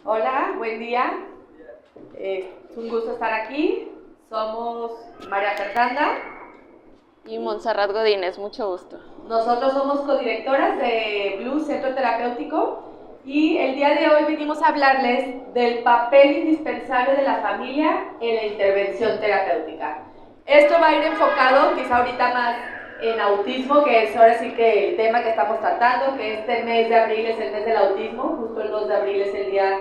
Hola, buen día. Es un gusto estar aquí. Somos María Fernanda. Y Montserrat Godínez, mucho gusto. Nosotros somos codirectoras de Blue Centro Terapéutico y el día de hoy venimos a hablarles del papel indispensable de la familia en la intervención terapéutica. Esto va a ir enfocado quizá ahorita más en autismo, que es ahora sí que el tema que estamos tratando, que este mes de abril es el mes del autismo, justo el 2 de abril es el Día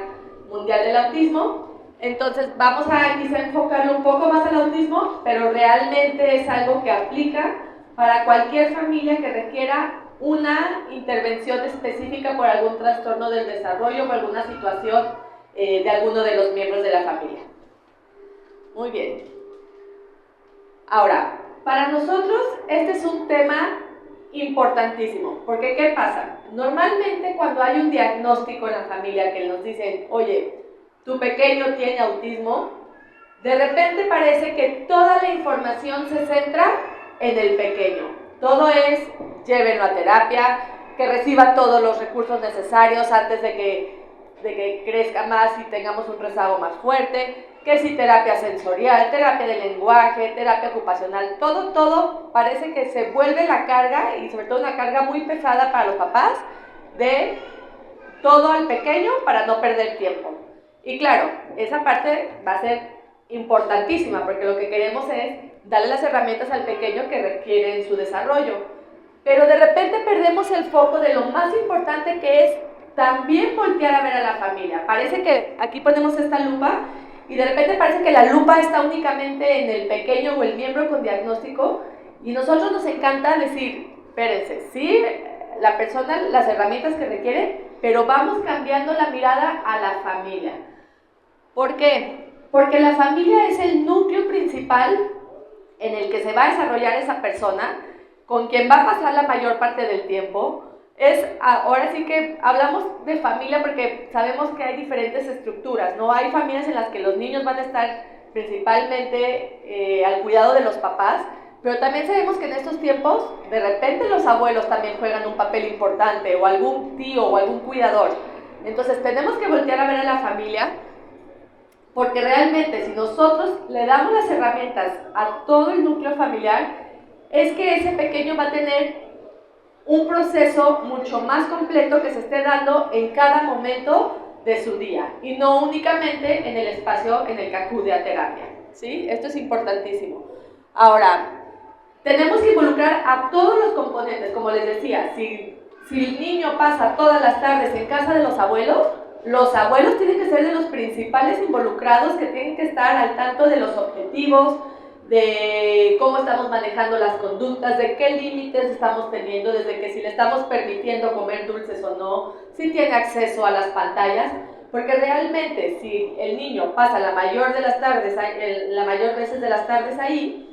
Mundial del Autismo. Entonces vamos a quizá enfocarlo un poco más al autismo, pero realmente es algo que aplica para cualquier familia que requiera una intervención específica por algún trastorno del desarrollo o alguna situación de alguno de los miembros de la familia. Muy bien. Ahora, para nosotros este es un tema importantísimo, porque ¿qué pasa? Normalmente cuando hay un diagnóstico en la familia que nos dicen, oye, tu pequeño tiene autismo, de repente parece que toda la información se centra en el pequeño. Todo es, llévenlo a terapia, que reciba todos los recursos necesarios antes de que crezca más y tengamos un rezago más fuerte, que si terapia sensorial, terapia de lenguaje, terapia ocupacional, todo parece que se vuelve la carga, y sobre todo una carga muy pesada para los papás, de todo al pequeño para no perder tiempo. Y claro, esa parte va a ser importantísima, porque lo que queremos es darle las herramientas al pequeño que requieren su desarrollo. Pero de repente perdemos el foco de lo más importante, que es también voltear a ver a la familia. Parece que aquí ponemos esta lupa y de repente parece que la lupa está únicamente en el pequeño o el miembro con diagnóstico, y nosotros nos encanta decir, espérense, sí, la persona, las herramientas que requiere, pero vamos cambiando la mirada a la familia. ¿Por qué? Porque la familia es el núcleo principal en el que se va a desarrollar esa persona, con quien va a pasar la mayor parte del tiempo. Ahora sí que hablamos de familia porque sabemos que hay diferentes estructuras, ¿no? Hay familias en las que los niños van a estar principalmente al cuidado de los papás, pero también sabemos que en estos tiempos, de repente los abuelos también juegan un papel importante, o algún tío o algún cuidador. Entonces tenemos que voltear a ver a la familia, porque realmente si nosotros le damos las herramientas a todo el núcleo familiar, es que ese pequeño va a tener un proceso mucho más completo que se esté dando en cada momento de su día, y no únicamente en el espacio en el que acude a terapia, ¿sí? Esto es importantísimo. Ahora, tenemos que involucrar a todos los componentes, como les decía, si el niño pasa todas las tardes en casa de los abuelos tienen que ser de los principales involucrados, que tienen que estar al tanto de los objetivos, de cómo estamos manejando las conductas, de qué límites estamos teniendo, desde que si le estamos permitiendo comer dulces o no, si tiene acceso a las pantallas, porque realmente si el niño pasa la mayor veces de las tardes ahí,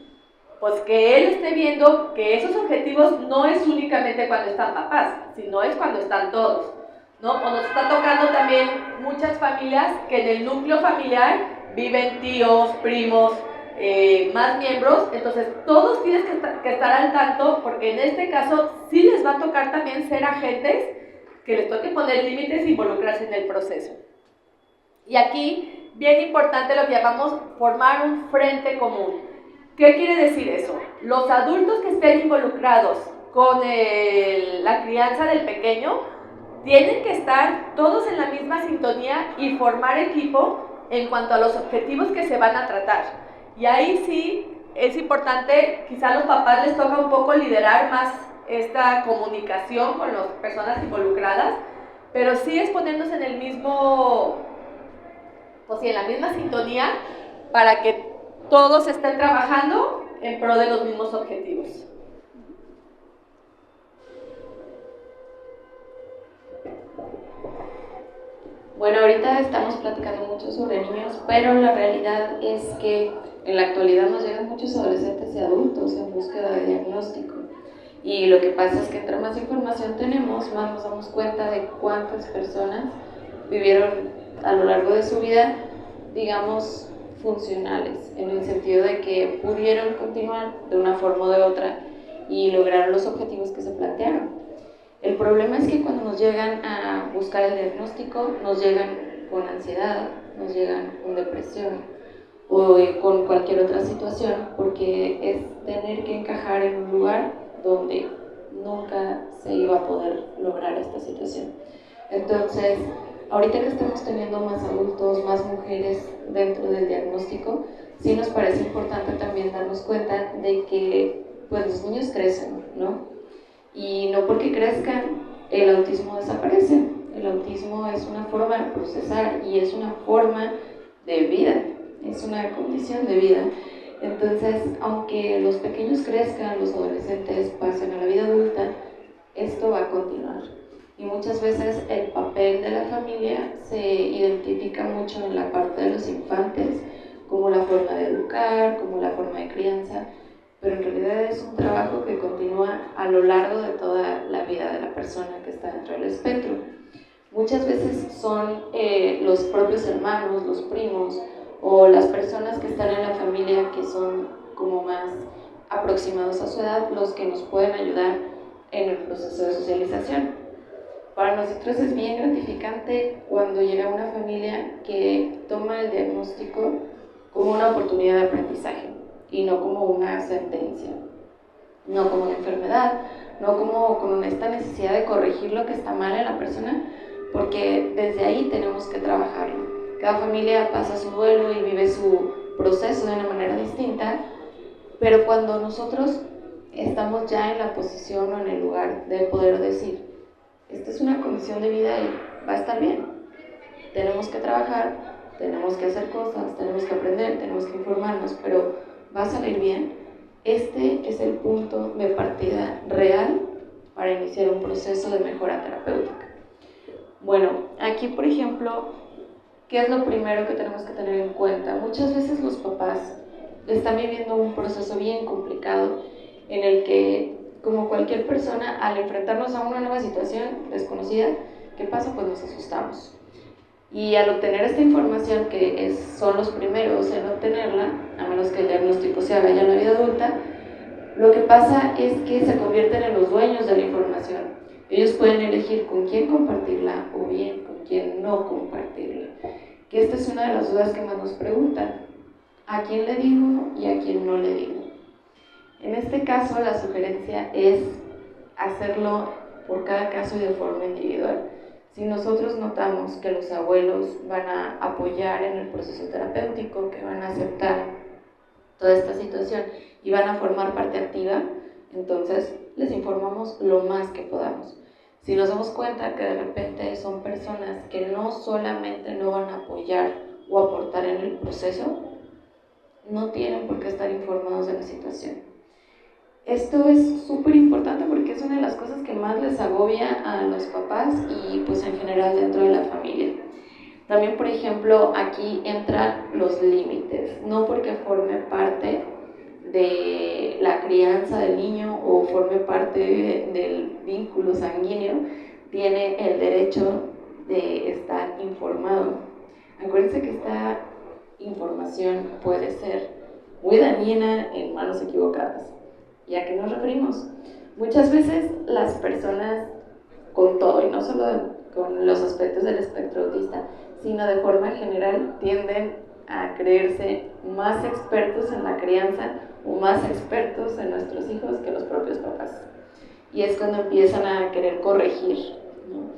pues que él esté viendo que esos objetivos no es únicamente cuando están papás, sino es cuando están todos, ¿no? O nos está tocando también muchas familias que en el núcleo familiar viven tíos, primos, más miembros, entonces todos tienen que estar al tanto, porque en este caso sí les va a tocar también ser agentes, que les toque poner límites e involucrarse en el proceso. Y aquí, bien importante, lo que llamamos formar un frente común. ¿Qué quiere decir eso? Los adultos que estén involucrados con la crianza del pequeño tienen que estar todos en la misma sintonía y formar equipo en cuanto a los objetivos que se van a tratar. Y ahí sí es importante, quizá a los papás les toca un poco liderar más esta comunicación con las personas involucradas, pero sí es ponernos en el mismo, pues sí, en la misma sintonía, para que todos estén trabajando en pro de los mismos objetivos. Bueno, ahorita estamos platicando mucho sobre niños, pero la realidad es que en la actualidad nos llegan muchos adolescentes y adultos en búsqueda de diagnóstico. Y lo que pasa es que entre más información tenemos, más nos damos cuenta de cuántas personas vivieron a lo largo de su vida, digamos, funcionales, en el sentido de que pudieron continuar de una forma o de otra y lograr los objetivos que se plantearon. El problema es que cuando nos llegan a buscar el diagnóstico, nos llegan con ansiedad, nos llegan con depresión o con cualquier otra situación, porque es tener que encajar en un lugar donde nunca se iba a poder lograr esta situación. Entonces, ahorita que estamos teniendo más adultos, más mujeres dentro del diagnóstico, sí nos parece importante también darnos cuenta de que pues los niños crecen, ¿no? Y no porque crezcan el autismo desaparece. El autismo es una forma de procesar y es una forma de vida, es una condición de vida. Entonces, aunque los pequeños crezcan, los adolescentes pasen a la vida adulta, esto va a continuar. Y muchas veces el papel de la familia se identifica mucho en la parte de los infantes, como la forma de educar, como la forma de crianza, pero en realidad es un trabajo que continúa a lo largo de toda la vida de la persona que está dentro del espectro. Muchas veces son los propios hermanos, los primos o las personas que están en la familia que son como más aproximados a su edad los que nos pueden ayudar en el proceso de socialización. Para nosotros es bien gratificante cuando llega una familia que toma el diagnóstico como una oportunidad de aprendizaje y no como una sentencia, no como una enfermedad, no como con esta necesidad de corregir lo que está mal en la persona, porque desde ahí tenemos que trabajarlo. Cada familia pasa su duelo y vive su proceso de una manera distinta, pero cuando nosotros estamos ya en la posición o en el lugar de poder decir, esta es una condición de vida y va a estar bien, tenemos que trabajar, tenemos que hacer cosas, tenemos que aprender, tenemos que informarnos, pero va a salir bien. Este es el punto de partida real para iniciar un proceso de mejora terapéutica. Bueno, aquí por ejemplo, ¿qué es lo primero que tenemos que tener en cuenta? Muchas veces los papás están viviendo un proceso bien complicado en el que, como cualquier persona, al enfrentarnos a una nueva situación desconocida, ¿qué pasa? Pues nos asustamos. Y al obtener esta información, que son los primeros en obtenerla, a menos que el diagnóstico se haga ya en la vida adulta, lo que pasa es que se convierten en los dueños de la información. Ellos pueden elegir con quién compartirla o bien con quién no compartirla. Que esta es una de las dudas que más nos preguntan. ¿A quién le digo y a quién no le digo? En este caso, la sugerencia es hacerlo por cada caso y de forma individual. Si nosotros notamos que los abuelos van a apoyar en el proceso terapéutico, que van a aceptar toda esta situación y van a formar parte activa, entonces les informamos lo más que podamos. Si nos damos cuenta que de repente son personas que no solamente no van a apoyar o aportar en el proceso, no tienen por qué estar informados de la situación. Esto es súper importante porque es una de las cosas que más les agobia a los papás y pues en general dentro de la familia. También, por ejemplo, aquí entran los límites, no porque forme parte de la crianza del niño o forme parte del vínculo sanguíneo, tiene el derecho de estar informado. Acuérdense que esta información puede ser muy dañina en manos equivocadas. ¿Y a qué nos referimos? Muchas veces las personas con todo, y no solo con los aspectos del espectro autista, sino de forma general tienden a creerse más expertos en la crianza o más expertos en nuestros hijos que los propios papás. Y es cuando empiezan a querer corregir, ¿no?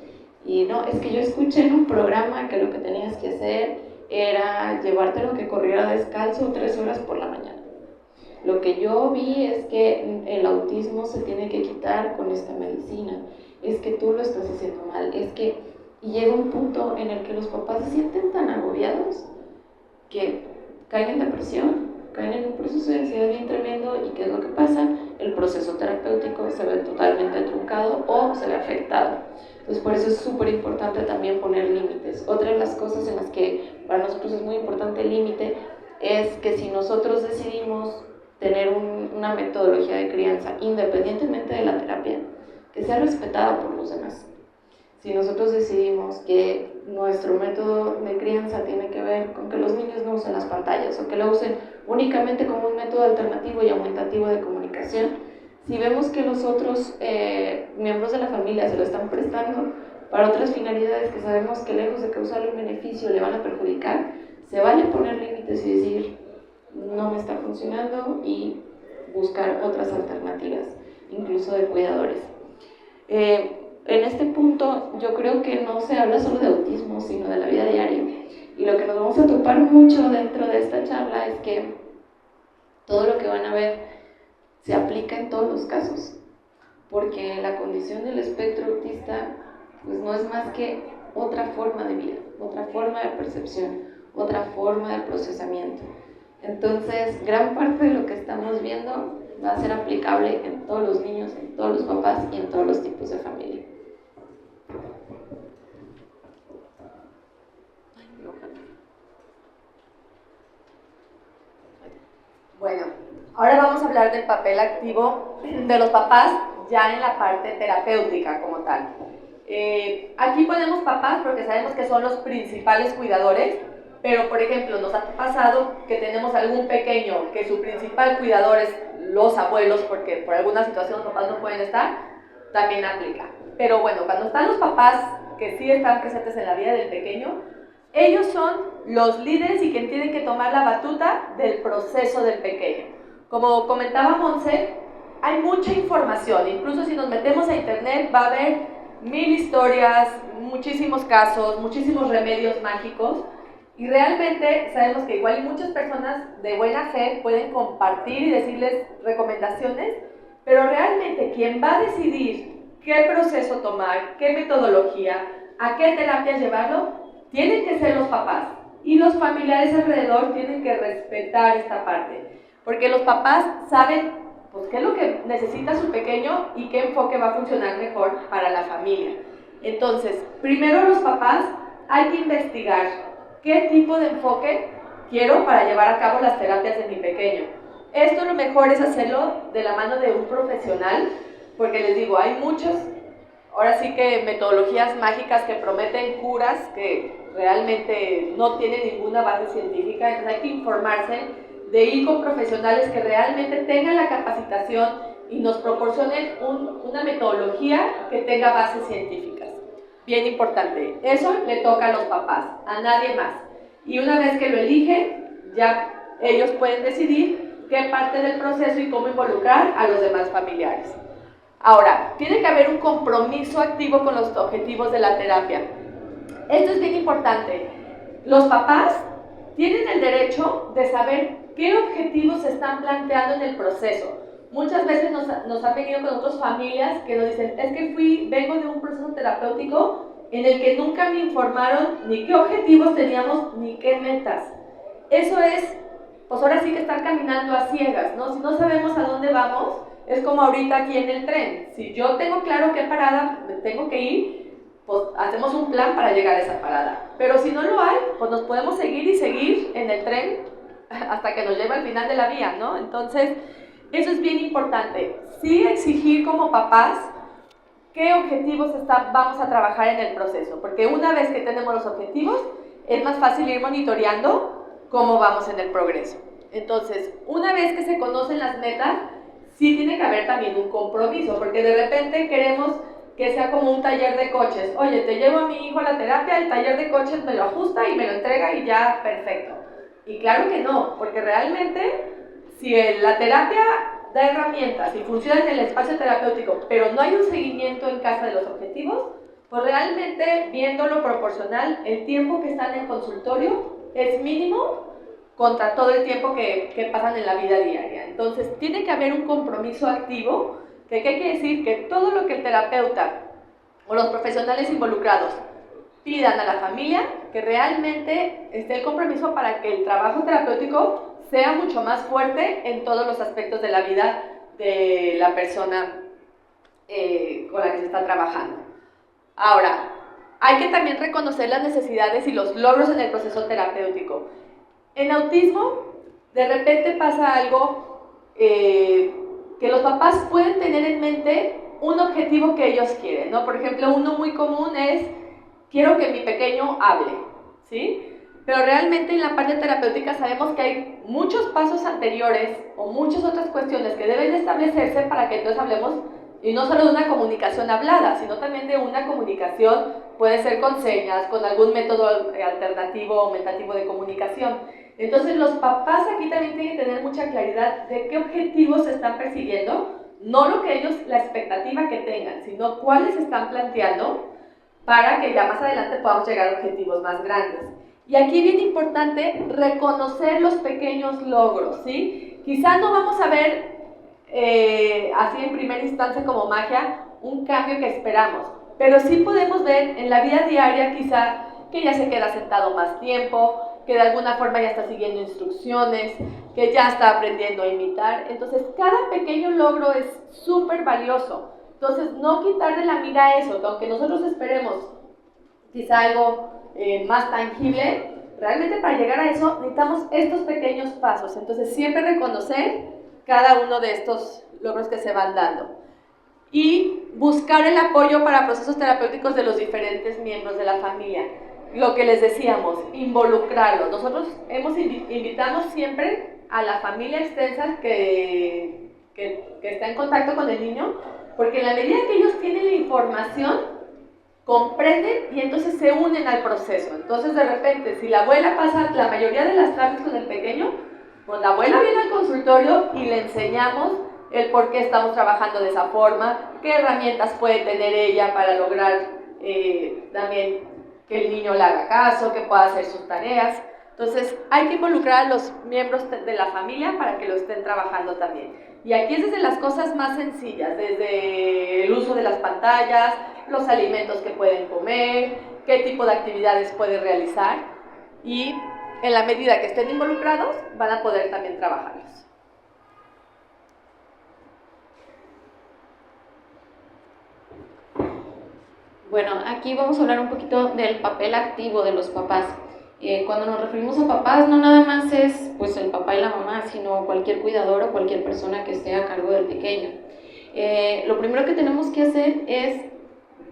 Y no, es que yo escuché en un programa que lo que tenías que hacer era llevártelo que corriera descalzo 3 horas por la mañana. Lo que yo vi es que el autismo se tiene que quitar con esta medicina, es que tú lo estás haciendo mal, es que y llega un punto en el que los papás se sienten tan agobiados que caen en depresión, caen en un proceso de ansiedad bien tremendo. ¿Y qué es lo que pasa? El proceso terapéutico se ve totalmente truncado o se ve afectado. Entonces por eso es súper importante también poner límites. Otra de las cosas en las que para nosotros es muy importante el límite es que si nosotros decidimos tener una metodología de crianza independientemente de la terapia, que sea respetada por los demás. Si nosotros decidimos que nuestro método de crianza tiene que ver con que los niños no usen las pantallas o que lo usen únicamente como un método alternativo y aumentativo de comunicación, si vemos que los otros miembros de la familia se lo están prestando, para otras finalidades que sabemos que lejos de causarle un beneficio le van a perjudicar, se vale poner límites y decir, no me está funcionando, y buscar otras alternativas, incluso de cuidadores. En este punto yo creo que no se habla solo de autismo, sino de la vida diaria. Y lo que nos vamos a topar mucho dentro de esta charla es que todo lo que van a ver se aplica en todos los casos, porque la condición del espectro autista pues no es más que otra forma de vida, otra forma de percepción, otra forma de procesamiento. Entonces, gran parte de lo que estamos viendo va a ser aplicable en todos los niños, en todos los papás y en todos los tipos de familia. Bueno, ahora vamos a hablar del papel activo de los papás ya en la parte terapéutica como tal. Aquí ponemos papás porque sabemos que son los principales cuidadores, pero por ejemplo nos ha pasado que tenemos algún pequeño que su principal cuidador es los abuelos porque por alguna situación los papás no pueden estar, también aplica. Pero bueno, cuando están los papás que sí están presentes en la vida del pequeño, ellos son los líderes y quien tienen que tomar la batuta del proceso del pequeño. Como comentaba Monse, hay mucha información, incluso si nos metemos a internet va a haber 1000 historias, muchísimos casos, muchísimos remedios mágicos, y realmente sabemos que igual muchas personas de buena fe pueden compartir y decirles recomendaciones, pero realmente quien va a decidir qué proceso tomar, qué metodología, a qué terapia llevarlo, tienen que ser los papás, y los familiares alrededor tienen que respetar esta parte, porque los papás saben pues, qué es lo que necesita su pequeño y qué enfoque va a funcionar mejor para la familia. Entonces, primero los papás hay que investigar qué tipo de enfoque quiero para llevar a cabo las terapias de mi pequeño. Esto lo mejor es hacerlo de la mano de un profesional, porque les digo, hay muchos, ahora sí que metodologías mágicas que prometen curas que realmente no tienen ninguna base científica, entonces hay que informarse de ir con profesionales que realmente tengan la capacitación y nos proporcionen una metodología que tenga bases científicas. Bien importante, eso le toca a los papás, a nadie más. Y una vez que lo eligen, ya ellos pueden decidir qué parte del proceso y cómo involucrar a los demás familiares. Ahora, tiene que haber un compromiso activo con los objetivos de la terapia. Esto es bien importante. Los papás tienen el derecho de saber qué objetivos se están planteando en el proceso. Muchas veces nos han venido con otras familias que nos dicen, es que vengo de un proceso terapéutico en el que nunca me informaron ni qué objetivos teníamos ni qué metas. Eso es, pues ahora sí que estar caminando a ciegas, ¿no? Si no sabemos a dónde vamos, es como ahorita aquí en el tren. Si yo tengo claro qué parada tengo que ir, pues hacemos un plan para llegar a esa parada. Pero si no lo hay, pues nos podemos seguir y seguir en el tren hasta que nos lleve al final de la vía, ¿no? Entonces, eso es bien importante. Sí exigir como papás qué objetivos vamos a trabajar en el proceso, porque una vez que tenemos los objetivos, es más fácil ir monitoreando cómo vamos en el progreso. Entonces, una vez que se conocen las metas, sí tiene que haber también un compromiso, porque de repente queremos que sea como un taller de coches. Oye, te llevo a mi hijo a la terapia, el taller de coches me lo ajusta y me lo entrega y ya, perfecto. Y claro que no, porque realmente si la terapia da herramientas y funciona en el espacio terapéutico, pero no hay un seguimiento en casa de los objetivos, pues realmente viéndolo proporcional, el tiempo que están en consultorio es mínimo contra todo el tiempo que pasan en la vida diaria. Entonces, tiene que haber un compromiso activo, que ¿qué quiere decir? Que todo lo que el terapeuta o los profesionales involucrados pidan a la familia, que realmente esté el compromiso para que el trabajo terapéutico sea mucho más fuerte en todos los aspectos de la vida de la persona con la que se está trabajando. Ahora, hay que también reconocer las necesidades y los logros en el proceso terapéutico. En autismo, de repente pasa algo que los papás pueden tener en mente un objetivo que ellos quieren, ¿no? Por ejemplo, uno muy común es, quiero que mi pequeño hable, ¿sí? Pero realmente en la parte terapéutica sabemos que hay muchos pasos anteriores o muchas otras cuestiones que deben de establecerse para que entonces hablemos Y no solo de una comunicación hablada, sino también de una comunicación, puede ser con señas, con algún método alternativo o aumentativo de comunicación. Entonces los papás aquí también tienen que tener mucha claridad de qué objetivos se están persiguiendo, no lo que ellos, la expectativa que tengan, sino cuáles están planteando para que ya más adelante podamos llegar a objetivos más grandes. Y aquí bien importante reconocer los pequeños logros, ¿sí? Quizás no vamos a ver así en primera instancia como magia un cambio que esperamos, pero sí podemos ver en la vida diaria quizá que ya se queda sentado más tiempo, que de alguna forma ya está siguiendo instrucciones, que ya está aprendiendo a imitar. Entonces cada pequeño logro es súper valioso. Entonces no quitarle la mira a eso, que aunque nosotros esperemos quizá algo más tangible, realmente para llegar a eso necesitamos estos pequeños pasos. Entonces siempre reconocer cada uno de estos logros que se van dando y buscar el apoyo para procesos terapéuticos de los diferentes miembros de la familia. Lo que les decíamos, involucrarlos. Nosotros invitamos siempre a la familia extensa que está en contacto con el niño, porque en la medida que ellos tienen la información, comprenden y entonces se unen al proceso. Entonces de repente, si la abuela pasa la mayoría de las tardes con el pequeño, pues la abuela viene al consultorio y le enseñamos el por qué estamos trabajando de esa forma, qué herramientas puede tener ella para lograr también que el niño le haga caso, que pueda hacer sus tareas. Entonces hay que involucrar a los miembros de la familia para que lo estén trabajando también. Y aquí es desde las cosas más sencillas, desde el uso de las pantallas, los alimentos que pueden comer, qué tipo de actividades pueden realizar, y en la medida que estén involucrados van a poder también trabajarlos. Bueno, aquí vamos a hablar un poquito del papel activo de los papás. Cuando nos referimos a papás, no nada más es pues el papá y la mamá, sino cualquier cuidador o cualquier persona que esté a cargo del pequeño. Lo primero que tenemos que hacer es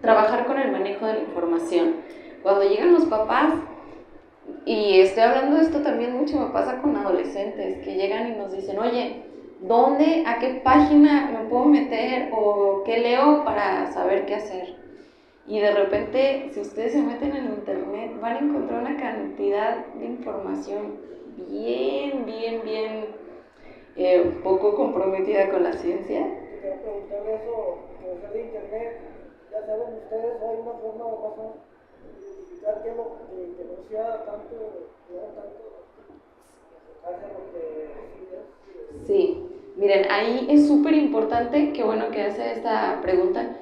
trabajar con el manejo de la información. Cuando llegan los papás, y estoy hablando de esto también mucho, me pasa con adolescentes que llegan y nos dicen, oye, ¿dónde, a qué página me puedo meter o qué leo para saber qué hacer? Y de repente, si ustedes se meten en internet, van a encontrar una cantidad de información bien poco comprometida con la ciencia. Quiero preguntarle eso, por ser de internet, ya saben ustedes, hay una forma más o menos de identificar qué es lo que no sea tanto enfocarse a lo que decides. Sí, miren, ahí es súper importante, qué bueno que hace esta pregunta.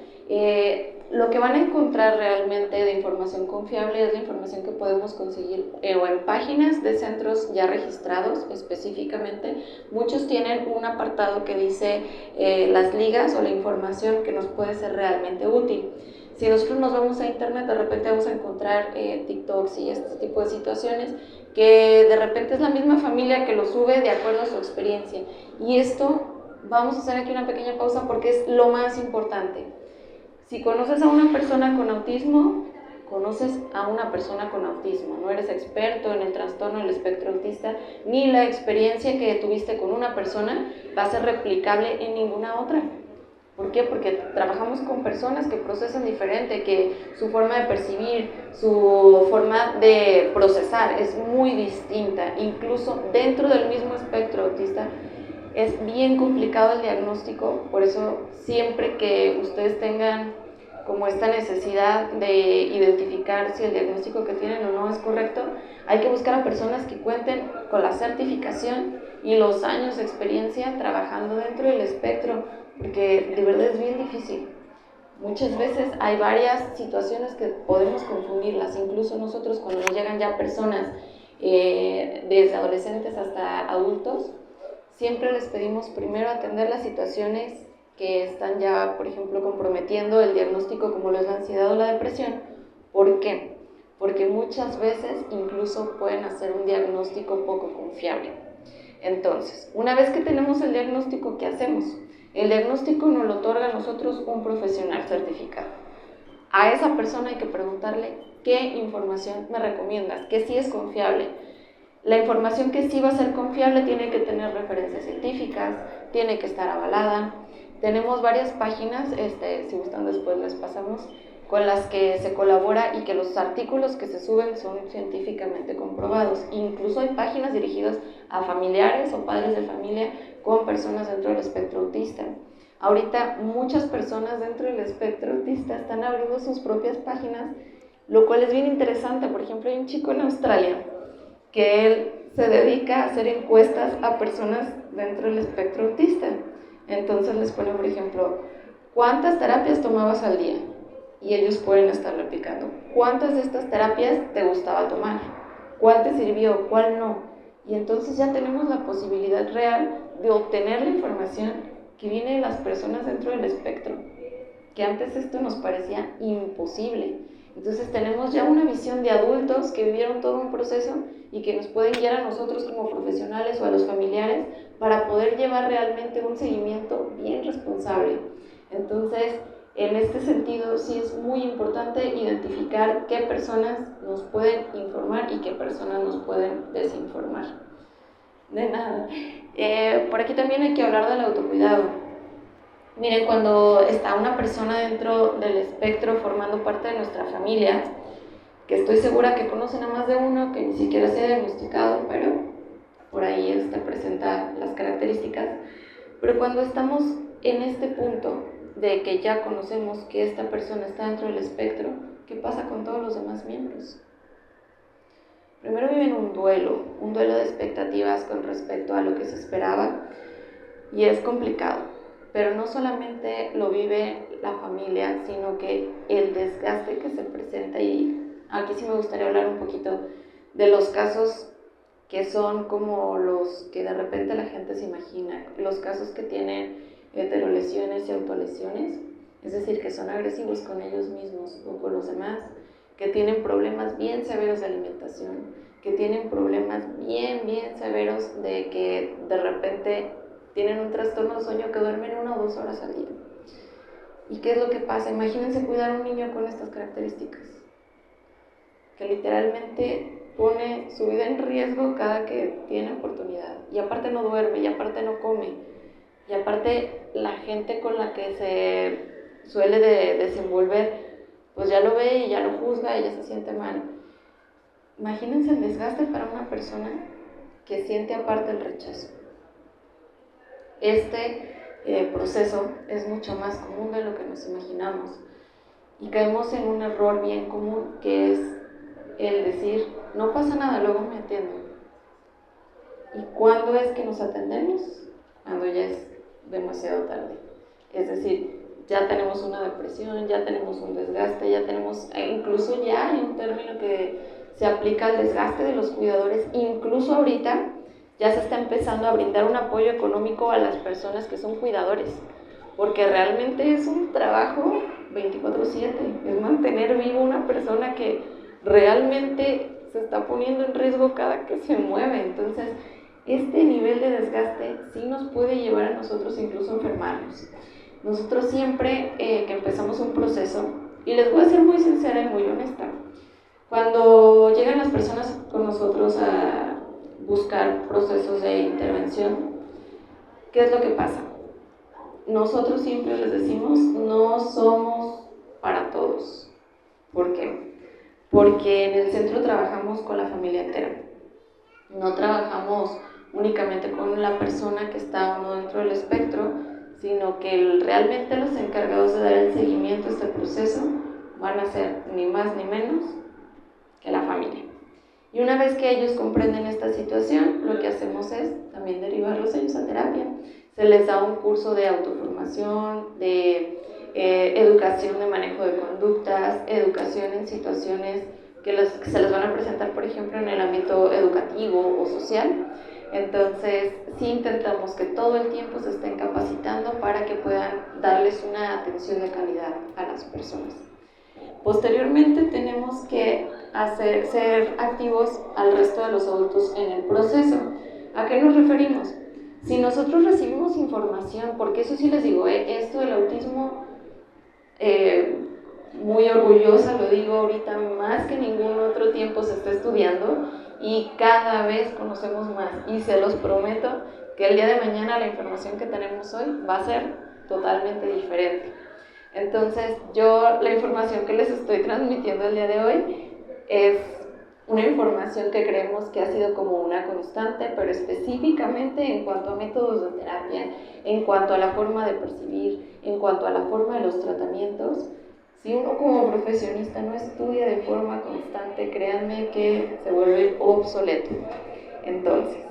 Lo que van a encontrar realmente de información confiable es la información que podemos conseguir o en páginas de centros ya registrados específicamente. Muchos tienen un apartado que dice las ligas o la información que nos puede ser realmente útil. Si nosotros nos vamos a internet, de repente vamos a encontrar TikToks y este tipo de situaciones que de repente es la misma familia que lo sube de acuerdo a su experiencia. Y esto, vamos a hacer aquí una pequeña pausa porque es lo más importante. Si conoces a una persona con autismo, conoces a una persona con autismo. No eres experto en el trastorno del espectro autista, ni la experiencia que tuviste con una persona va a ser replicable en ninguna otra. ¿Por qué? Porque trabajamos con personas que procesan diferente, que su forma de percibir, su forma de procesar es muy distinta. Incluso dentro del mismo espectro autista es bien complicado el diagnóstico, por eso siempre que ustedes tengan como esta necesidad de identificar si el diagnóstico que tienen o no es correcto, hay que buscar a personas que cuenten con la certificación y los años de experiencia trabajando dentro del espectro, porque de verdad es bien difícil. Muchas veces hay varias situaciones que podemos confundirlas, incluso nosotros cuando nos llegan ya personas desde adolescentes hasta adultos, siempre les pedimos primero atender las situaciones que están ya, por ejemplo, comprometiendo el diagnóstico como lo es la ansiedad o la depresión. ¿Por qué? Porque muchas veces incluso pueden hacer un diagnóstico poco confiable. Entonces, una vez que tenemos el diagnóstico, ¿qué hacemos? El diagnóstico nos lo otorga a nosotros un profesional certificado. A esa persona hay que preguntarle qué información me recomiendas, que sí es confiable. La información que sí va a ser confiable tiene que tener referencias científicas, tiene que estar avalada, Tenemos varias páginas, si gustan después les pasamos, con las que se colabora y que los artículos que se suben son científicamente comprobados. Incluso hay páginas dirigidas a familiares o padres de familia con personas dentro del espectro autista. Ahorita muchas personas dentro del espectro autista están abriendo sus propias páginas, lo cual es bien interesante. Por ejemplo, hay un chico en Australia que él se dedica a hacer encuestas a personas dentro del espectro autista. Entonces les pone, por ejemplo, ¿cuántas terapias tomabas al día? Y ellos pueden estarle aplicando. ¿Cuántas de estas terapias te gustaba tomar? ¿Cuál te sirvió? ¿Cuál no? Y entonces ya tenemos la posibilidad real de obtener la información que viene de las personas dentro del espectro, que antes esto nos parecía imposible. Entonces tenemos ya una visión de adultos que vivieron todo un proceso y que nos pueden guiar a nosotros como profesionales o a los familiares para poder llevar realmente un seguimiento bien responsable. Entonces, en este sentido, sí es muy importante identificar qué personas nos pueden informar y qué personas nos pueden desinformar. De nada. Por aquí también hay que hablar del autocuidado. Miren, cuando está una persona dentro del espectro formando parte de nuestra familia, que estoy segura que conocen a más de uno que ni siquiera se ha diagnosticado, pero por ahí presenta las características. Pero cuando estamos en este punto de que ya conocemos que esta persona está dentro del espectro, ¿qué pasa con todos los demás miembros? Primero viven un duelo de expectativas con respecto a lo que se esperaba, y es complicado, pero no solamente lo vive la familia, sino que el desgaste que se presenta, y aquí sí me gustaría hablar un poquito de los casos que son como los que de repente la gente se imagina, los casos que tienen heterolesiones y autolesiones, es decir, que son agresivos con ellos mismos o con los demás, que tienen problemas bien severos de alimentación, que tienen problemas bien severos de que de repente tienen un trastorno de sueño, que duermen 1 o 2 horas al día. ¿Y qué es lo que pasa? Imagínense cuidar a un niño con estas características, que literalmente pone su vida en riesgo cada que tiene oportunidad, y aparte no duerme, y aparte no come, y aparte la gente con la que se suele desenvolver, pues ya lo ve y ya lo juzga y ya se siente mal. Imagínense el desgaste para una persona que siente aparte el rechazo. Este proceso es mucho más común de lo que nos imaginamos, y caemos en un error bien común, que es el decir, no pasa nada, luego me atiendo. ¿Y cuándo es que nos atendemos? Cuando ya es demasiado tarde. Es decir, ya tenemos una depresión, ya tenemos un desgaste, ya tenemos, incluso ya hay un término que se aplica al desgaste de los cuidadores. Incluso ahorita ya se está empezando a brindar un apoyo económico a las personas que son cuidadores, porque realmente es un trabajo 24/7, es mantener vivo una persona que realmente se está poniendo en riesgo cada que se mueve. Entonces, este nivel de desgaste sí nos puede llevar a nosotros incluso a enfermarnos. Nosotros siempre que empezamos un proceso, y les voy a ser muy sincera y muy honesta, cuando llegan las personas con nosotros a buscar procesos de intervención, ¿qué es lo que pasa? Nosotros siempre les decimos, no somos para todos. ¿Por qué? Porque en el centro trabajamos con la familia entera. No trabajamos únicamente con la persona que está o no dentro del espectro, sino que realmente los encargados de dar el seguimiento a este proceso van a ser ni más ni menos que la familia. Y una vez que ellos comprenden esta situación, lo que hacemos es también derivarlos ellos a terapia. Se les da un curso de autoformación, de educación de manejo de conductas, educación en situaciones que se les van a presentar, por ejemplo, en el ámbito educativo o social. Entonces, sí intentamos que todo el tiempo se estén capacitando para que puedan darles una atención de calidad a las personas. Posteriormente tenemos que ser activos al resto de los adultos en el proceso. ¿A qué nos referimos? Si nosotros recibimos información, porque eso sí les digo, esto del autismo, muy orgullosa lo digo ahorita, más que ningún otro tiempo se está estudiando y cada vez conocemos más, y se los prometo que el día de mañana la información que tenemos hoy va a ser totalmente diferente. Entonces, yo la información que les estoy transmitiendo el día de hoy es una información que creemos que ha sido como una constante, pero específicamente en cuanto a métodos de terapia, en cuanto a la forma de percibir, en cuanto a la forma de los tratamientos. Si uno como profesionista no estudia de forma constante, créanme que se vuelve obsoleto. Entonces,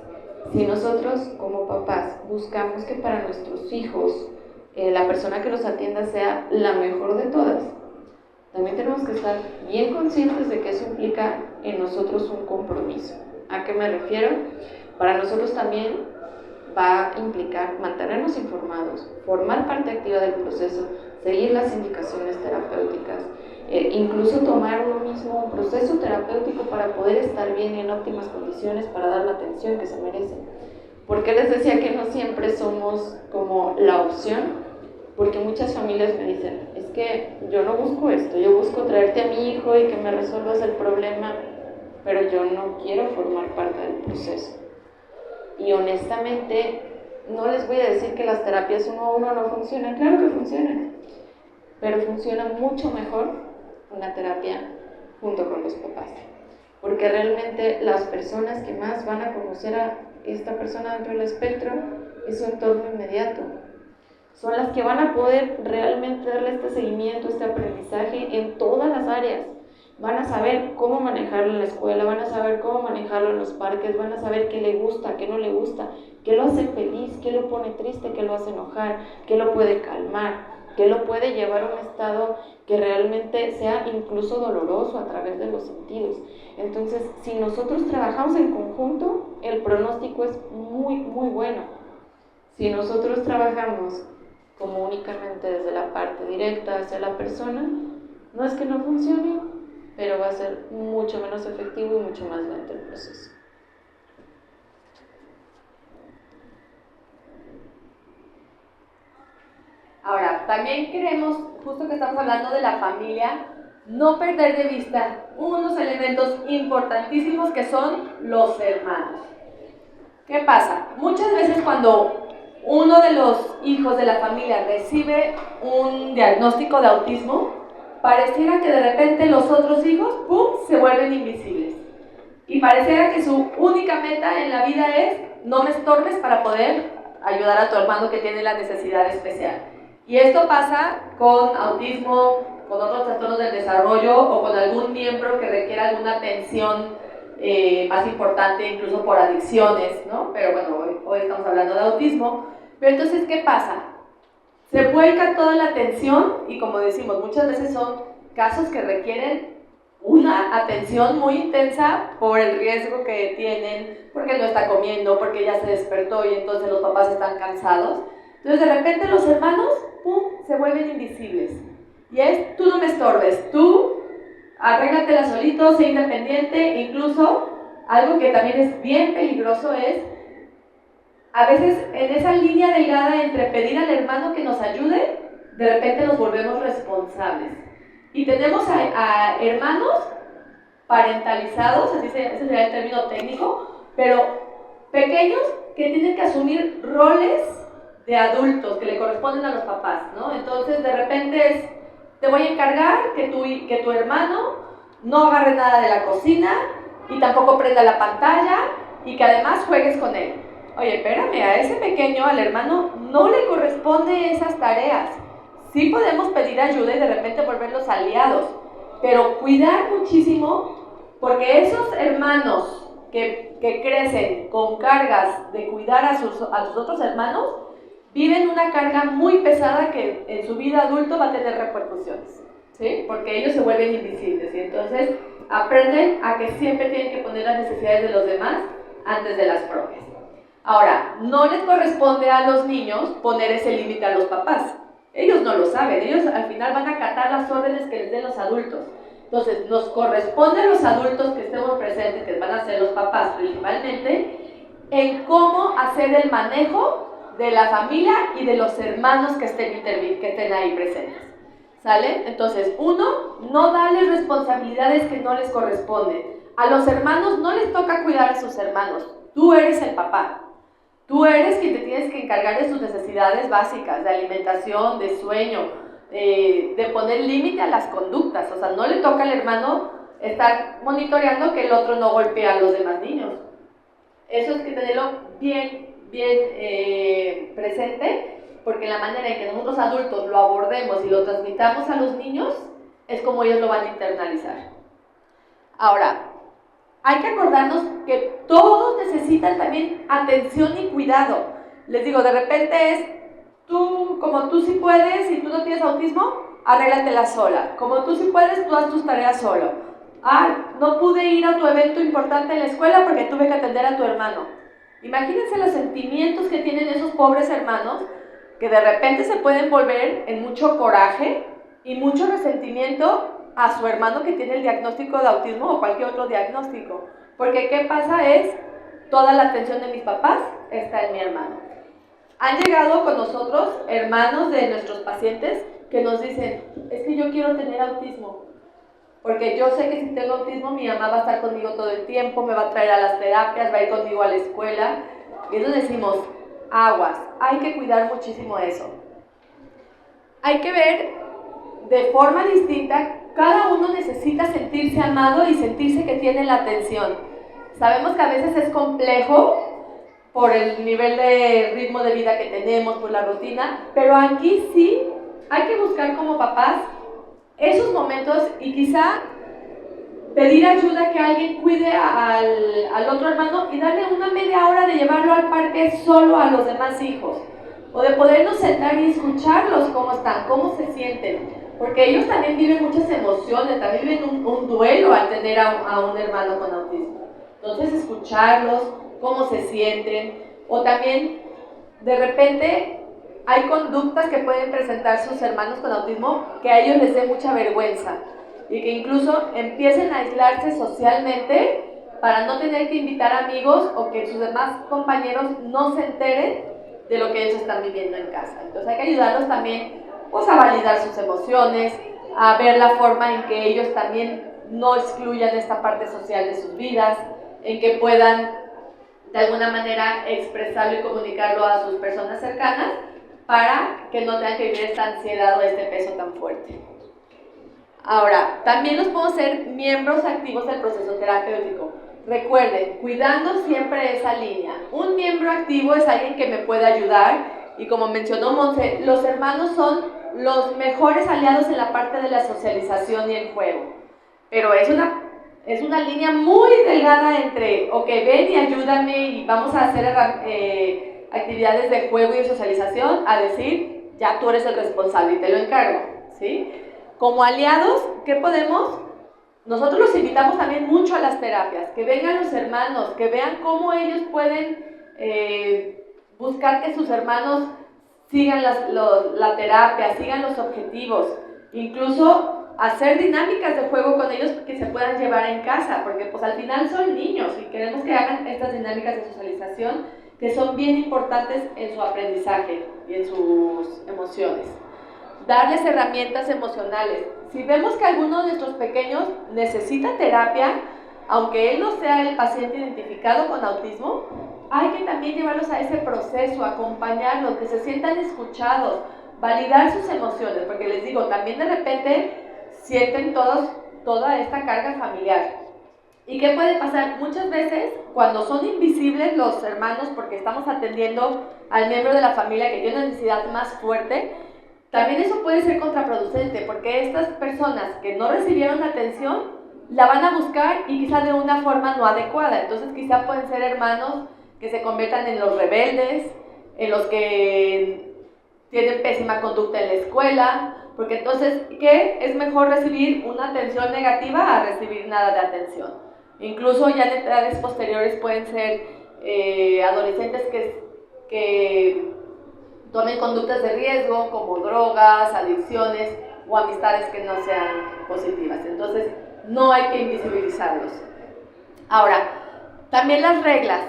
si nosotros como papás buscamos que para nuestros hijos la persona que los atienda sea la mejor de todas, también tenemos que estar bien conscientes de que eso implica en nosotros un compromiso. ¿A qué me refiero? Para nosotros también va a implicar mantenernos informados, formar parte activa del proceso, seguir las indicaciones terapéuticas, incluso tomar uno mismo un proceso terapéutico para poder estar bien y en óptimas condiciones para dar la atención que se merecen. ¿Por qué les decía que no siempre somos como la opción? Porque muchas familias me dicen, es que yo no busco esto, yo busco traerte a mi hijo y que me resuelvas el problema, pero yo no quiero formar parte del proceso. Y honestamente, no les voy a decir que las terapias uno a uno no funcionan, claro que funcionan, pero funciona mucho mejor una terapia junto con los papás, porque realmente las personas que más van a conocer a esta persona dentro del espectro es su entorno inmediato. Son las que van a poder realmente darle este seguimiento, este aprendizaje en todas las áreas. Van a saber cómo manejarlo en la escuela, van a saber cómo manejarlo en los parques, van a saber qué le gusta, qué no le gusta, qué lo hace feliz, qué lo pone triste, qué lo hace enojar, qué lo puede calmar, qué lo puede llevar a un estado que realmente sea incluso doloroso a través de los sentidos. Entonces, si nosotros trabajamos en conjunto, el pronóstico es muy, muy bueno. Si nosotros trabajamos como únicamente desde la parte directa hacia la persona, no es que no funcione, pero va a ser mucho menos efectivo y mucho más lento el proceso. Ahora, también queremos, justo que estamos hablando de la familia, no perder de vista unos elementos importantísimos que son los hermanos. ¿Qué pasa? Muchas veces cuando uno de los hijos de la familia recibe un diagnóstico de autismo, pareciera que de repente los otros hijos, ¡pum!, se vuelven invisibles. Y pareciera que su única meta en la vida es no me estorbes para poder ayudar a tu hermano que tiene la necesidad especial. Y esto pasa con autismo, con otros trastornos del desarrollo o con algún miembro que requiera alguna atención más importante, incluso por adicciones, ¿no? Pero bueno, hoy estamos hablando de autismo. Pero entonces, ¿qué pasa? Se vuelca toda la atención y, como decimos, muchas veces son casos que requieren una atención muy intensa por el riesgo que tienen, porque no está comiendo, porque ya se despertó y entonces los papás están cansados. Entonces, de repente los hermanos, ¡pum!, se vuelven invisibles. Y es, tú no me estorbes, tú arréglatela solito, sé independiente. Incluso, algo que también es bien peligroso es, a veces en esa línea delgada entre pedir al hermano que nos ayude, de repente nos volvemos responsables. Y tenemos a hermanos parentalizados, ese sería el término técnico, pero pequeños que tienen que asumir roles de adultos que le corresponden a los papás, ¿no? Entonces, de repente es, te voy a encargar que tu hermano no agarre nada de la cocina y tampoco prenda la pantalla y que además juegues con él. Oye, espérame, a ese pequeño, al hermano, no le corresponde esas tareas. Sí podemos pedir ayuda y de repente volverlos aliados, pero cuidar muchísimo, porque esos hermanos que crecen con cargas de cuidar a sus otros hermanos, viven una carga muy pesada que en su vida adulto va a tener repercusiones, ¿sí? Porque ellos se vuelven invisibles y entonces aprenden a que siempre tienen que poner las necesidades de los demás antes de las propias. Ahora, no les corresponde a los niños poner ese límite a los papás. Ellos no lo saben, ellos al final van a acatar las órdenes que les den los adultos. Entonces, nos corresponde a los adultos que estemos presentes, que van a ser los papás principalmente, en cómo hacer el manejo de la familia y de los hermanos que estén ahí presentes. ¿Sale? Entonces, uno, no darles responsabilidades que no les corresponden. A los hermanos no les toca cuidar a sus hermanos. Tú eres el papá. Tú eres quien te tienes que encargar de sus necesidades básicas, de alimentación, de sueño, de poner límite a las conductas. O sea, no le toca al hermano estar monitoreando que el otro no golpea a los demás niños. Eso es que tenerlo bien presente, porque la manera en que nosotros adultos lo abordemos y lo transmitamos a los niños es como ellos lo van a internalizar. Ahora, hay que acordarnos que todos necesitan también atención y cuidado. Les digo, de repente es, como tú sí puedes y tú no tienes autismo, arréglatela sola. Como tú sí puedes, tú haz tus tareas solo. No pude ir a tu evento importante en la escuela porque tuve que atender a tu hermano. Imagínense los sentimientos que tienen esos pobres hermanos, que de repente se pueden volver en mucho coraje y mucho resentimiento a su hermano que tiene el diagnóstico de autismo o cualquier otro diagnóstico. Porque ¿qué pasa? Toda la atención de mis papás está en mi hermano. Han llegado con nosotros hermanos de nuestros pacientes que nos dicen, es que yo quiero tener autismo, porque yo sé que si tengo autismo mi mamá va a estar conmigo todo el tiempo, me va a traer a las terapias, va a ir conmigo a la escuela. Y entonces decimos, aguas, hay que cuidar muchísimo eso. Hay que ver de forma distinta, cada uno necesita sentirse amado y sentirse que tiene la atención. Sabemos que a veces es complejo por el nivel de ritmo de vida que tenemos, por la rutina, pero aquí sí hay que buscar como papás esos momentos y quizá pedir ayuda, que alguien cuide al otro hermano y darle una media hora de llevarlo al parque solo a los demás hijos, o de podernos sentar y escucharlos cómo están, cómo se sienten, porque ellos también viven muchas emociones, también viven un duelo al tener a un hermano con autismo. Entonces escucharlos, cómo se sienten, o también de repente hay conductas que pueden presentar sus hermanos con autismo que a ellos les dé mucha vergüenza y que incluso empiecen a aislarse socialmente para no tener que invitar amigos o que sus demás compañeros no se enteren de lo que ellos están viviendo en casa. Entonces hay que ayudarlos también pues, a validar sus emociones, a ver la forma en que ellos también no excluyan esta parte social de sus vidas, en que puedan de alguna manera expresarlo y comunicarlo a sus personas cercanas para que no tengan que vivir esta ansiedad o este peso tan fuerte. Ahora, también los podemos ser miembros activos del proceso terapéutico. Recuerden, cuidando siempre esa línea. Un miembro activo es alguien que me puede ayudar y como mencionó Monse, los hermanos son los mejores aliados en la parte de la socialización y el juego. Pero es una línea muy delgada entre, ok, ven y ayúdame y vamos a hacer actividades de juego y de socialización, a decir, ya tú eres el responsable y te lo encargo, ¿sí? Como aliados, ¿qué podemos? Nosotros los invitamos también mucho a las terapias, que vengan los hermanos, que vean cómo ellos pueden buscar que sus hermanos sigan la terapia, sigan los objetivos, incluso hacer dinámicas de juego con ellos que se puedan llevar en casa, porque pues al final son niños y queremos que hagan estas dinámicas de socialización que son bien importantes en su aprendizaje y en sus emociones. Darles herramientas emocionales. Si vemos que alguno de nuestros pequeños necesita terapia, aunque él no sea el paciente identificado con autismo, hay que también llevarlos a ese proceso, acompañarlos, que se sientan escuchados, validar sus emociones, porque les digo, también de repente sienten toda esta carga familiar. ¿Y qué puede pasar? Muchas veces, cuando son invisibles los hermanos, porque estamos atendiendo al miembro de la familia que tiene una necesidad más fuerte, también eso puede ser contraproducente, porque estas personas que no recibieron atención, la van a buscar y quizá de una forma no adecuada. Entonces quizá pueden ser hermanos que se conviertan en los rebeldes, en los que tienen pésima conducta en la escuela, porque entonces, ¿qué? Es mejor recibir una atención negativa a recibir nada de atención. Incluso ya en edades posteriores pueden ser adolescentes que tomen conductas de riesgo como drogas, adicciones o amistades que no sean positivas. Entonces, no hay que invisibilizarlos. Ahora, también las reglas.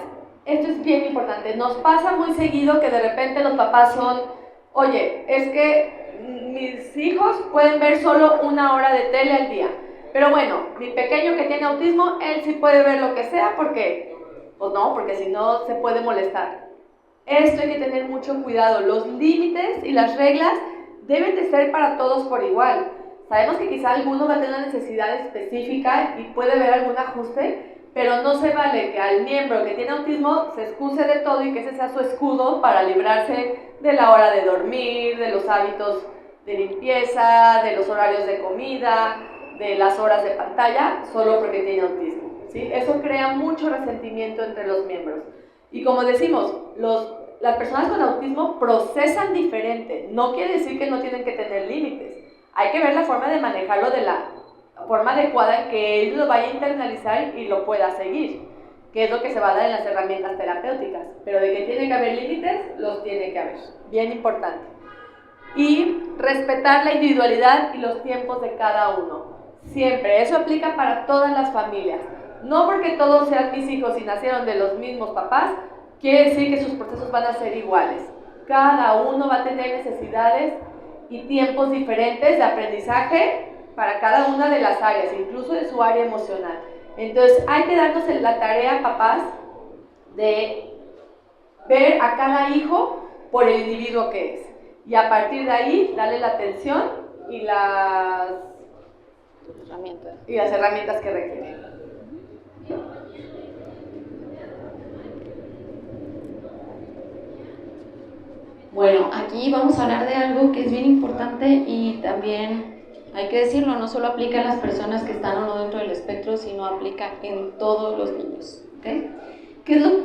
Esto es bien importante. Nos pasa muy seguido que de repente los papás son, oye, es que mis hijos pueden ver solo 1 hora de tele al día. Pero bueno, mi pequeño que tiene autismo, él sí puede ver lo que sea porque, pues no, porque si no se puede molestar. Esto hay que tener mucho cuidado. Los límites y las reglas deben de ser para todos por igual. Sabemos que quizá alguno va a tener una necesidad específica y puede haber algún ajuste, pero no se vale que al miembro que tiene autismo se excuse de todo y que ese sea su escudo para librarse de la hora de dormir, de los hábitos de limpieza, de los horarios de comida, de las horas de pantalla, solo porque tiene autismo, ¿sí? Eso crea mucho resentimiento entre los miembros. Y como decimos, las personas con autismo procesan diferente. No quiere decir que no tienen que tener límites. Hay que ver la forma de manejarlo de la forma adecuada en que él lo vaya a internalizar y lo pueda seguir, que es lo que se va a dar en las herramientas terapéuticas. Pero de que tiene que haber límites, los tiene que haber. Bien importante. Y respetar la individualidad y los tiempos de cada uno. Siempre. Eso aplica para todas las familias. No porque todos sean mis hijos y nacieron de los mismos papás, quiere decir que sus procesos van a ser iguales. Cada uno va a tener necesidades y tiempos diferentes de aprendizaje para cada una de las áreas, incluso de su área emocional. Entonces hay que darnos la tarea, papás, de ver a cada hijo por el individuo que es. Y a partir de ahí, darle la atención y las herramientas que requiere. Bueno, aquí vamos a hablar de algo que es bien importante y también hay que decirlo, no solo aplica a las personas que están o no dentro del espectro, sino aplica en todos los niños, ¿okay?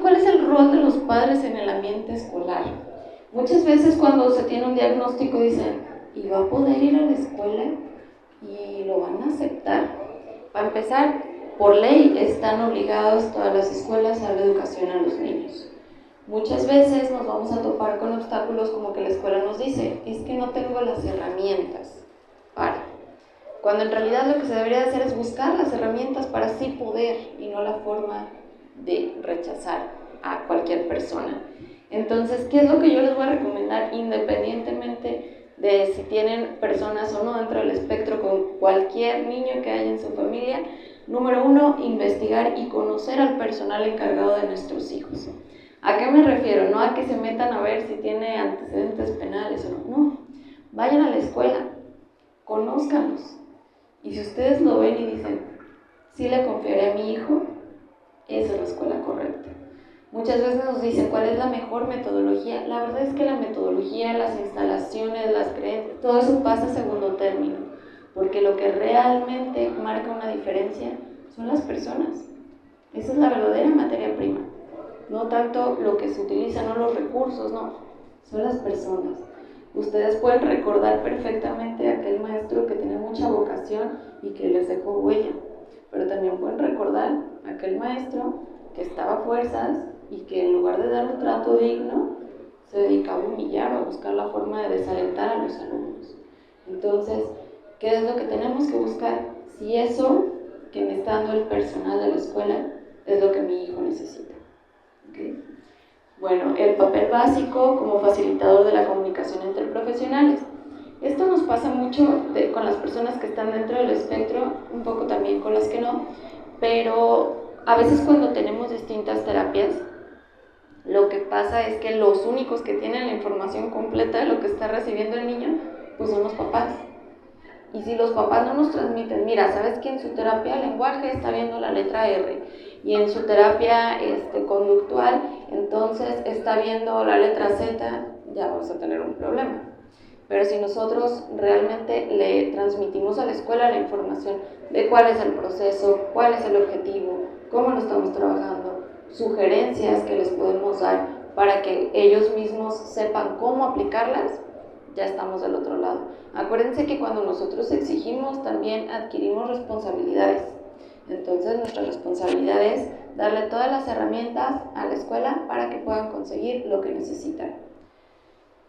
¿Cuál es el rol de los padres en el ambiente escolar? Muchas veces cuando se tiene un diagnóstico dicen, ¿y va a poder ir a la escuela? ¿Y lo van a aceptar? Para empezar, por ley están obligadas todas las escuelas a dar educación a los niños. Muchas veces nos vamos a topar con obstáculos como que la escuela nos dice, es que no tengo las herramientas para. Cuando en realidad lo que se debería hacer es buscar las herramientas para sí poder y no la forma de rechazar a cualquier persona. Entonces, ¿qué es lo que yo les voy a recomendar? Independientemente de si tienen personas o no dentro del espectro, con cualquier niño que haya en su familia, número 1, investigar y conocer al personal encargado de nuestros hijos. ¿A qué me refiero? No a que se metan a ver si tiene antecedentes penales o no. No, vayan a la escuela, conózcanlos. Y si ustedes lo ven y dicen, sí le confiaré a mi hijo, esa es la escuela correcta. Muchas veces nos dicen, ¿cuál es la mejor metodología? La verdad es que la metodología, las instalaciones, las creencias, todo eso pasa a segundo término. Porque lo que realmente marca una diferencia son las personas. Esa es la verdadera materia prima. No tanto lo que se utiliza, no los recursos, no, son las personas. Ustedes pueden recordar perfectamente a aquel maestro que tenía mucha vocación y que les dejó huella, pero también pueden recordar a aquel maestro que estaba a fuerzas y que en lugar de dar un trato digno, se dedicaba a humillar o a buscar la forma de desalentar a los alumnos. Entonces, ¿qué es lo que tenemos que buscar? Si eso que me está dando el personal de la escuela es lo que mi hijo necesita. ¿Okay? Bueno, el papel básico como facilitador de la comunicación entre profesionales. Esto nos pasa mucho con las personas que están dentro del espectro, un poco también con las que no, pero a veces cuando tenemos distintas terapias, lo que pasa es que los únicos que tienen la información completa de lo que está recibiendo el niño, pues son los papás. Y si los papás no nos transmiten, mira, ¿sabes que en su terapia de lenguaje está viendo la letra R? Y en su terapia conductual, entonces está viendo la letra Z, ya vamos a tener un problema. Pero si nosotros realmente le transmitimos a la escuela la información de cuál es el proceso, cuál es el objetivo, cómo lo estamos trabajando, sugerencias que les podemos dar para que ellos mismos sepan cómo aplicarlas, ya estamos del otro lado. Acuérdense que cuando nosotros exigimos también adquirimos responsabilidades. Entonces nuestra responsabilidad es darle todas las herramientas a la escuela para que puedan conseguir lo que necesitan.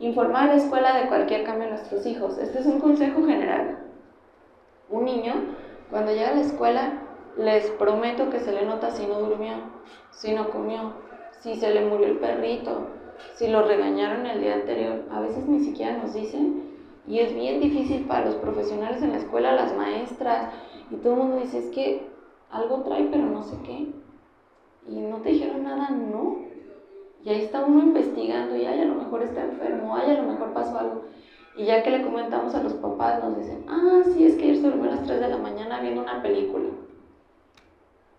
Informar a la escuela de cualquier cambio en nuestros hijos. Este es un consejo general. Un niño, cuando llega a la escuela, les prometo que se le nota si no durmió, si no comió, si se le murió el perrito, si lo regañaron el día anterior. A veces ni siquiera nos dicen, y es bien difícil para los profesionales en la escuela, las maestras, y todo el mundo dice, es que algo trae pero no sé qué, y no te dijeron nada, no. Y ahí está uno investigando y ay, a lo mejor está enfermo, ay, a lo mejor pasó algo. Y ya que le comentamos a los papás, nos dicen, ah, sí, es que ayer se durmió a las 3 de la mañana viendo una película.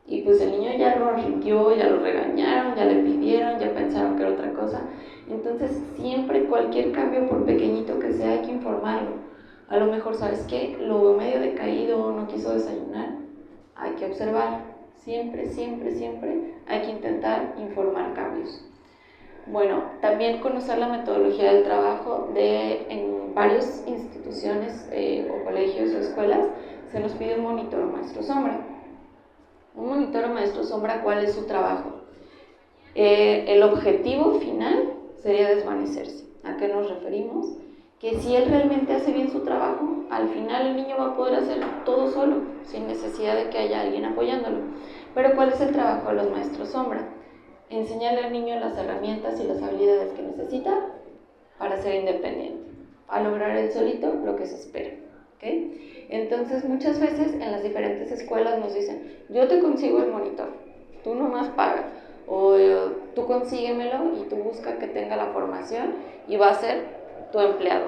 Y pues el niño ya lo rindió, ya lo regañaron, ya le pidieron, ya pensaron que era otra cosa. Entonces siempre cualquier cambio, por pequeñito que sea, hay que informarlo. A lo mejor, ¿sabes qué? Lo veo medio decaído, no quiso desayunar. Hay que observar. Siempre, siempre, siempre hay que intentar informar cambios. Bueno, también conocer la metodología del trabajo en varias instituciones o colegios o escuelas se nos pide un monitor o maestro sombra. Un monitor o maestro sombra, ¿cuál es su trabajo? El objetivo final sería desvanecerse. ¿A qué nos referimos? Que si él realmente hace bien su trabajo, al final el niño va a poder hacer todo solo, sin necesidad de que haya alguien apoyándolo. Pero ¿cuál es el trabajo de los maestros sombra? Enseñarle al niño las herramientas y las habilidades que necesita para ser independiente, a lograr él solito lo que se espera. ¿Okay? Entonces muchas veces en las diferentes escuelas nos dicen, yo te consigo el monitor, tú nomás paga, o tú consíguemelo y tú busca que tenga la formación y va a ser tu empleado.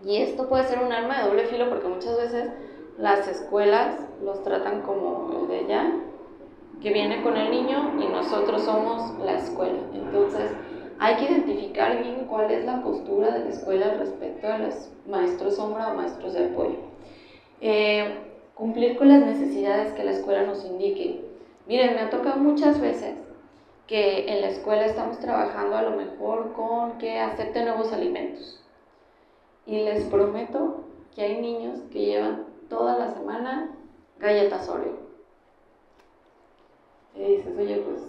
Y esto puede ser un arma de doble filo porque muchas veces las escuelas los tratan como el de allá, que viene con el niño y nosotros somos la escuela. Entonces hay que identificar bien cuál es la postura de la escuela respecto a los maestros sombra o maestros de apoyo. Cumplir con las necesidades que la escuela nos indique. Miren, me ha tocado muchas veces que en la escuela estamos trabajando a lo mejor con que acepten nuevos alimentos. Y les prometo que hay niños que llevan toda la semana galletas Oreo. Y dices, oye, pues,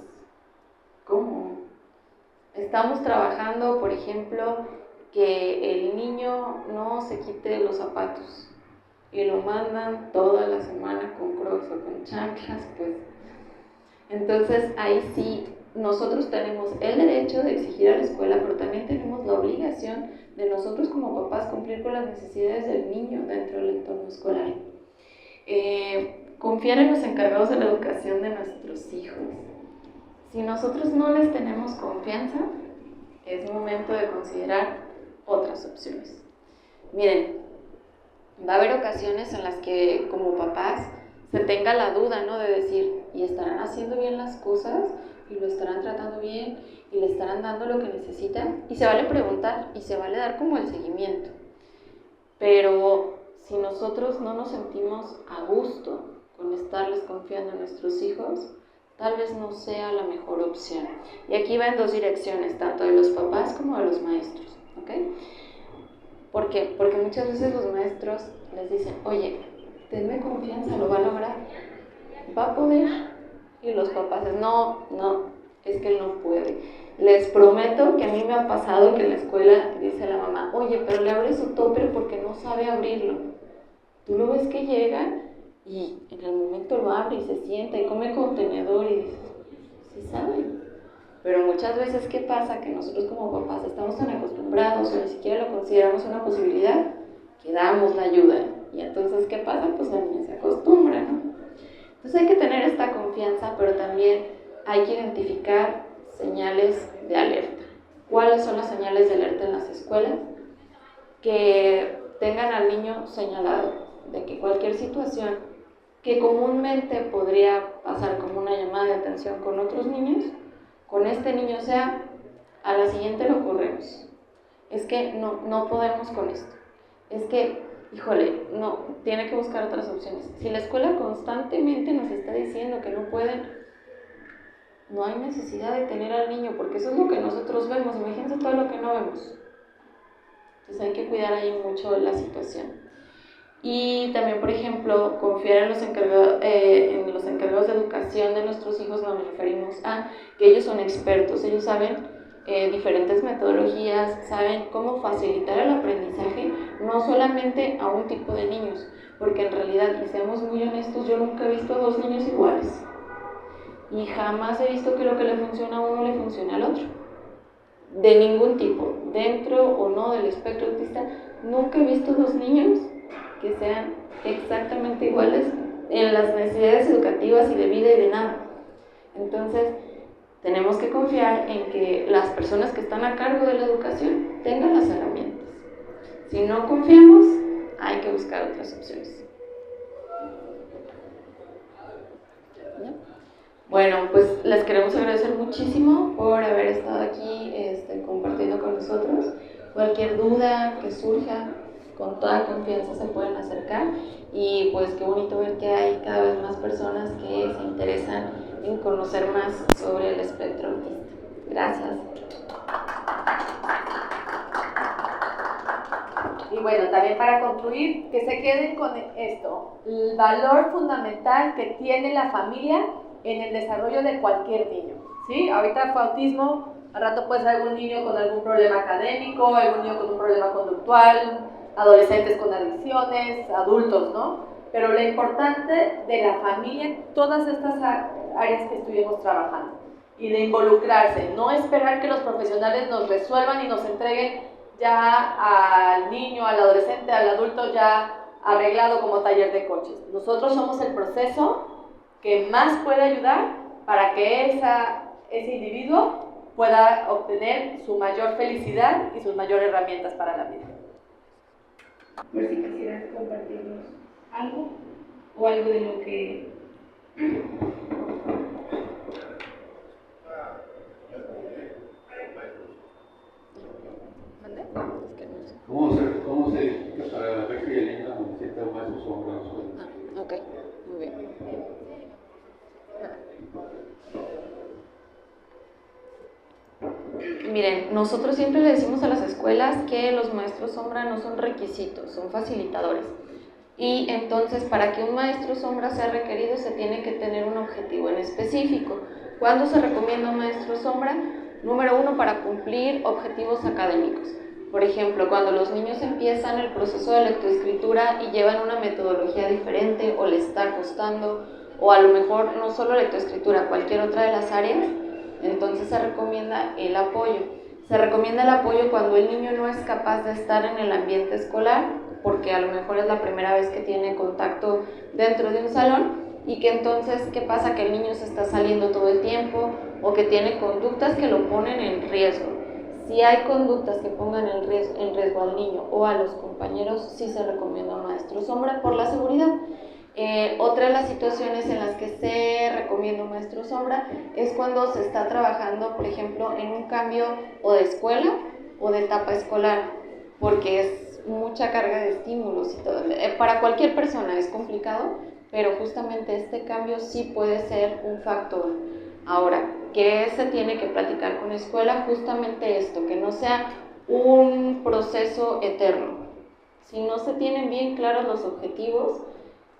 ¿cómo? Estamos trabajando, por ejemplo, que el niño no se quite los zapatos y lo mandan toda la semana con crocs o con chanclas, pues. Entonces, ahí sí, nosotros tenemos el derecho de exigir a la escuela, pero también tenemos la obligación de nosotros como papás cumplir con las necesidades del niño dentro del entorno escolar. Confiar en los encargados de la educación de nuestros hijos. Si nosotros no les tenemos confianza, es momento de considerar otras opciones. Miren, va a haber ocasiones en las que como papás se tenga la duda, ¿no? De decir, ¿y estarán haciendo bien las cosas? ¿Y lo estarán tratando bien? ¿Y le estarán dando lo que necesitan? Y se vale preguntar y se vale dar como el seguimiento. Pero si nosotros no nos sentimos a gusto con estarles confiando a nuestros hijos, tal vez no sea la mejor opción. Y aquí va en dos direcciones, tanto de los papás como de los maestros, ¿ok? ¿Por qué? Porque muchas veces los maestros les dicen, oye, tenme confianza, lo va a lograr, va a poder. Y los papás dicen, no, es que él no puede. Les prometo que a mí me ha pasado que en la escuela dice la mamá, oye, pero le abre su topper porque no sabe abrirlo. Tú lo ves que llega y en el momento lo abre y se sienta y come con tenedor y dices, sí sabe. Pero muchas veces, ¿qué pasa? Que nosotros como papás estamos tan acostumbrados o ni siquiera lo consideramos una posibilidad que damos la ayuda. Y entonces, ¿qué pasa? Pues la niña se acostumbra, ¿no? Entonces hay que tener esta confianza, pero también hay que identificar señales de alerta. ¿Cuáles son las señales de alerta en las escuelas? Que tengan al niño señalado de que cualquier situación que comúnmente podría pasar como una llamada de atención con otros niños, con este niño sea, a la siguiente lo corremos. Es que no podemos con esto. Es que, híjole, no, tiene que buscar otras opciones. Si la escuela constantemente nos está diciendo que no pueden, no hay necesidad de tener al niño, porque eso es lo que nosotros vemos. Imagínense todo lo que no vemos. Entonces hay que cuidar ahí mucho la situación. Y también, por ejemplo, confiar en los encargados de educación de nuestros hijos. Nos referimos a que ellos son expertos, ellos saben diferentes metodologías, saben cómo facilitar el aprendizaje, no solamente a un tipo de niños, porque en realidad, y seamos muy honestos, yo nunca he visto a dos niños iguales, y jamás he visto que lo que le funciona a uno le funcione al otro, de ningún tipo, dentro o no del espectro autista, nunca he visto dos niños que sean exactamente iguales en las necesidades educativas y de vida y de nada. Entonces, Tenemos que confiar en que las personas que están a cargo de la educación tengan las herramientas. Si no confiamos, hay que buscar otras opciones. ¿Ya? Bueno, pues les queremos agradecer muchísimo por haber estado aquí compartiendo con nosotros. Cualquier duda que surja, con toda confianza se pueden acercar. Y pues qué bonito ver que hay cada vez más personas que se interesan en conocer más sobre el espectro autista. Gracias. Y bueno, también para concluir, que se queden con esto, el valor fundamental que tiene la familia en el desarrollo de cualquier niño, ¿sí? Ahorita fue autismo, al rato puede ser algún niño con algún problema académico, algún niño con un problema conductual, adolescentes con adicciones, adultos, ¿no? Pero lo importante de la familia en todas estas áreas que estuvimos trabajando y de involucrarse, no esperar que los profesionales nos resuelvan y nos entreguen ya al niño, al adolescente, al adulto ya arreglado como taller de coches. Nosotros somos el proceso que más puede ayudar para que ese individuo pueda obtener su mayor felicidad y sus mayores herramientas para la vida. Por si quisieras compartirnos algo o algo de lo que... ¿Cómo se identifica para Beca y Elena necesita más sus sombras? Ok, muy bien. Miren, nosotros siempre le decimos a las escuelas que los maestros sombra no son requisitos, son facilitadores. Y entonces, para que un maestro sombra sea requerido, se tiene que tener un objetivo en específico. ¿Cuándo se recomienda un maestro sombra? Número 1, para cumplir objetivos académicos. Por ejemplo, cuando los niños empiezan el proceso de lectoescritura y llevan una metodología diferente o les está costando, o a lo mejor no solo lectoescritura, cualquier otra de las áreas, entonces se recomienda el apoyo. Se recomienda el apoyo cuando el niño no es capaz de estar en el ambiente escolar, porque a lo mejor es la primera vez que tiene contacto dentro de un salón, y que entonces, ¿qué pasa? Que el niño se está saliendo todo el tiempo, o que tiene conductas que lo ponen en riesgo. Si hay conductas que pongan en riesgo al niño o a los compañeros, sí se recomienda un maestro sombra por la seguridad. Otra de las situaciones en las que se recomienda un maestro sombra es cuando se está trabajando, por ejemplo, en un cambio o de escuela o de etapa escolar, porque es mucha carga de estímulos y todo. Para cualquier persona es complicado, pero justamente este cambio sí puede ser un factor. Ahora, ¿qué se tiene que platicar con la escuela? Justamente esto, que no sea un proceso eterno. Si no se tienen bien claros los objetivos,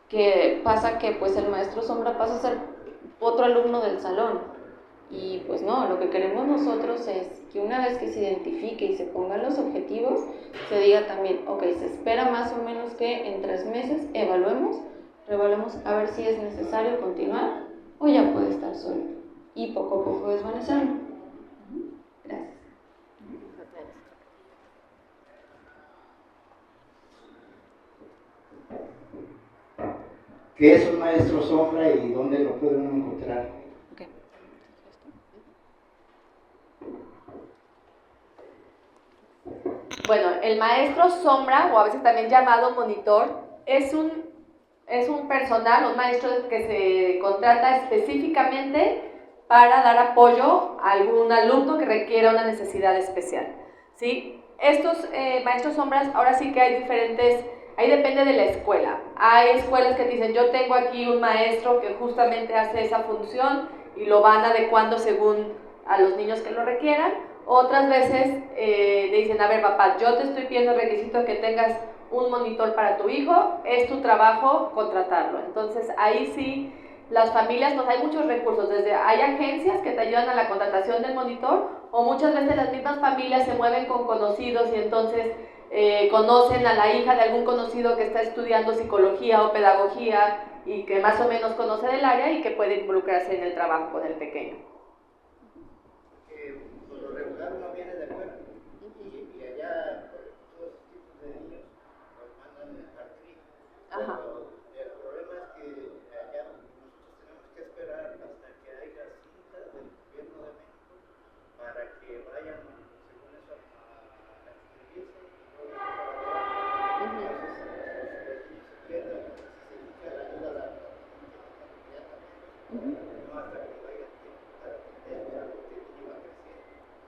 que pasa que pues el maestro sombra pasa a ser otro alumno del salón, y pues no, lo que queremos nosotros es que una vez que se identifique y se pongan los objetivos, se diga también, ok, se espera más o menos que en 3 meses reevaluemos a ver si es necesario continuar o ya puede estar solo, y poco a poco desvanecerlo. Gracias. ¿Qué es un maestro sombra y dónde lo puede uno encontrar? Okay. Bueno, el maestro sombra, o a veces también llamado monitor, es un personal, un maestro que se contrata específicamente para dar apoyo a algún alumno que requiera una necesidad especial, ¿sí? Estos maestros sombras, ahora sí que hay diferentes. Ahí depende de la escuela. Hay escuelas que dicen, yo tengo aquí un maestro que justamente hace esa función y lo van adecuando según a los niños que lo requieran. Otras veces le dicen, a ver papá, yo te estoy pidiendo el requisito que tengas un monitor para tu hijo, es tu trabajo contratarlo. Entonces ahí sí, las familias, pues hay muchos recursos, desde hay agencias que te ayudan a la contratación del monitor, o muchas veces las mismas familias se mueven con conocidos y entonces conocen a la hija de algún conocido que está estudiando psicología o pedagogía y que más o menos conoce del área y que puede involucrarse en el trabajo con el pequeño. Por lo regular uno viene de fuera y allá todos los tipos de niños nos mandan al CRI. Pero el problema es que allá nosotros tenemos que esperar hasta que haya cintas del gobierno de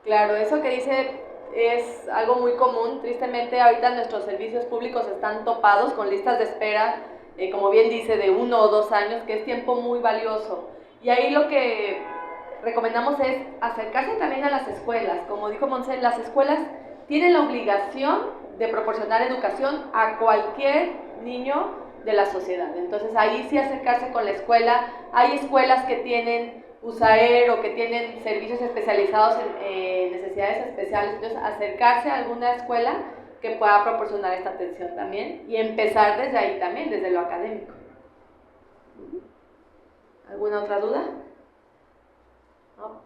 Claro, eso que dice es algo muy común. Tristemente, ahorita nuestros servicios públicos están topados con listas de espera, como bien dice, de 1 o 2 años, que es tiempo muy valioso. Y ahí lo que recomendamos es acercarse también a las escuelas. Como dijo Montse, las escuelas tienen la obligación de proporcionar educación a cualquier niño de la sociedad. Entonces ahí sí acercarse con la escuela. Hay escuelas que tienen USAER o que tienen servicios especializados en necesidades especiales. Entonces acercarse a alguna escuela que pueda proporcionar esta atención también y empezar desde ahí también, desde lo académico. ¿Alguna otra duda? ¿No?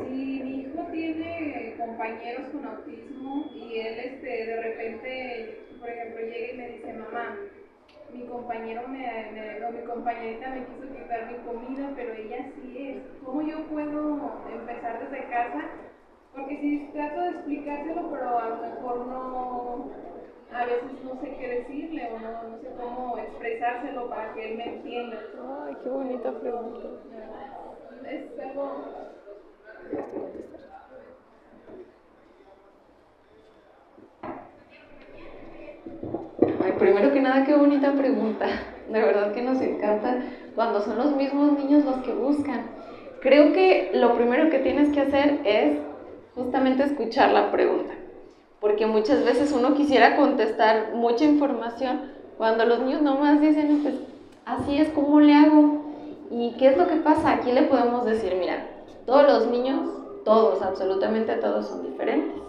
Sí, mi hijo tiene compañeros con autismo y él de repente, por ejemplo, llega y me dice, mamá, mi compañero o mi compañerita me quiso quitar mi comida, pero ella sí es. ¿Cómo yo puedo empezar desde casa? Porque si trato de explicárselo, pero a lo mejor no, a veces no sé qué decirle o no sé cómo expresárselo para que él me entienda. Ay, qué bonita pregunta. Es algo... Ay, primero que nada, qué bonita pregunta. De verdad que nos encanta cuando son los mismos niños los que buscan. Creo que lo primero que tienes que hacer es justamente escuchar la pregunta, porque muchas veces uno quisiera contestar mucha información cuando los niños nomás dicen, pues así es, ¿cómo le hago? ¿Y qué es lo que pasa? Aquí le podemos decir, mira, todos los niños, todos, absolutamente todos son diferentes.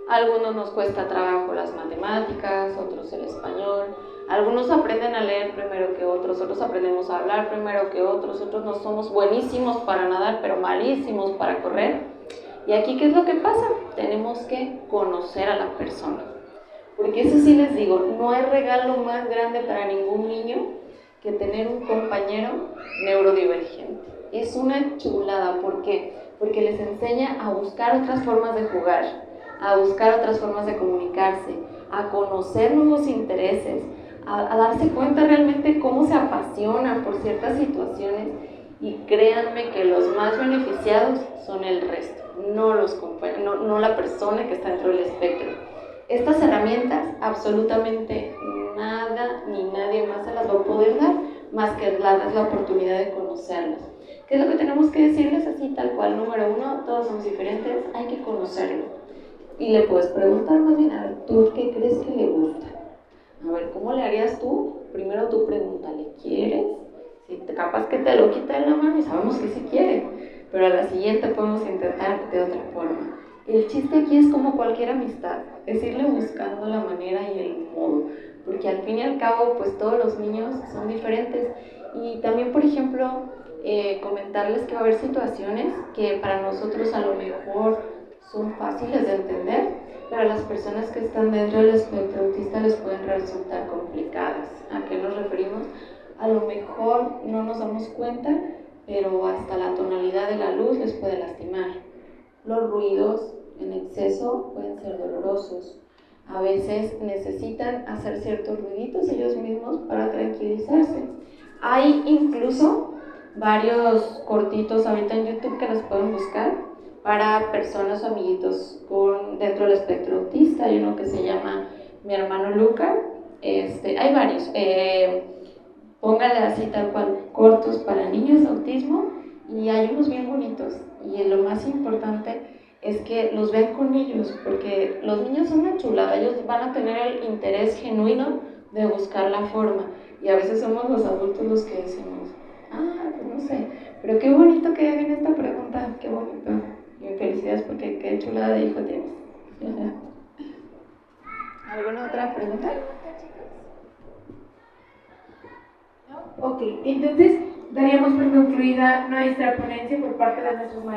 A algunos nos cuesta trabajo las matemáticas, otros el español, algunos aprenden a leer primero que otros aprendemos a hablar primero que otros no somos buenísimos para nadar, pero malísimos para correr. Y aquí, ¿qué es lo que pasa? Tenemos que conocer a la persona. Porque eso sí les digo, no hay regalo más grande para ningún niño que tener un compañero neurodivergente. Es una chulada, ¿por qué? Porque les enseña a buscar otras formas de jugar, a buscar otras formas de comunicarse, a conocer nuevos intereses, a darse cuenta realmente cómo se apasionan por ciertas situaciones, y créanme que los más beneficiados son el resto, no la persona que está dentro del espectro. Estas herramientas absolutamente nada ni nadie más se las va a poder dar, más que darles la oportunidad de conocerlas. ¿Qué es lo que tenemos que decirles así tal cual? Número 1, todos somos diferentes, hay que conocerlo. Y le puedes preguntar más bien, a ver, ¿tú qué crees que le gusta? A ver, ¿cómo le harías tú? Primero tú pregúntale, ¿quieres? Si capaz que te lo quita de la mano y sabemos que sí quiere, pero a la siguiente podemos intentar de otra forma. El chiste aquí es como cualquier amistad, es irle buscando la manera y el modo, porque al fin y al cabo, pues todos los niños son diferentes. Y también, por ejemplo, comentarles que va a haber situaciones que para nosotros a lo mejor son fáciles de entender, pero a las personas que están dentro del espectro autista les pueden resultar complicadas. ¿A qué nos referimos? A lo mejor no nos damos cuenta, pero hasta la tonalidad de la luz les puede lastimar. Los ruidos en exceso pueden ser dolorosos. A veces necesitan hacer ciertos ruiditos ellos mismos para tranquilizarse. Hay incluso varios cortitos ahorita en YouTube que los pueden buscar para personas o amiguitos dentro del espectro autista. Hay uno que se llama Mi hermano Luca. Hay varios. Póngale así tal cual, cortos para niños de autismo, y hay unos bien bonitos. Y lo más importante es que los vean con ellos, porque los niños son una chulada, ellos van a tener el interés genuino de buscar la forma, y a veces somos los adultos los que decimos, pues no sé, pero qué bonito que hagan esta pregunta, qué bonito, y felicidades porque qué chulada de hijo tienes. ¿Alguna otra pregunta? Ok, entonces daríamos por concluida nuestra ponencia por parte de nuestros maestros.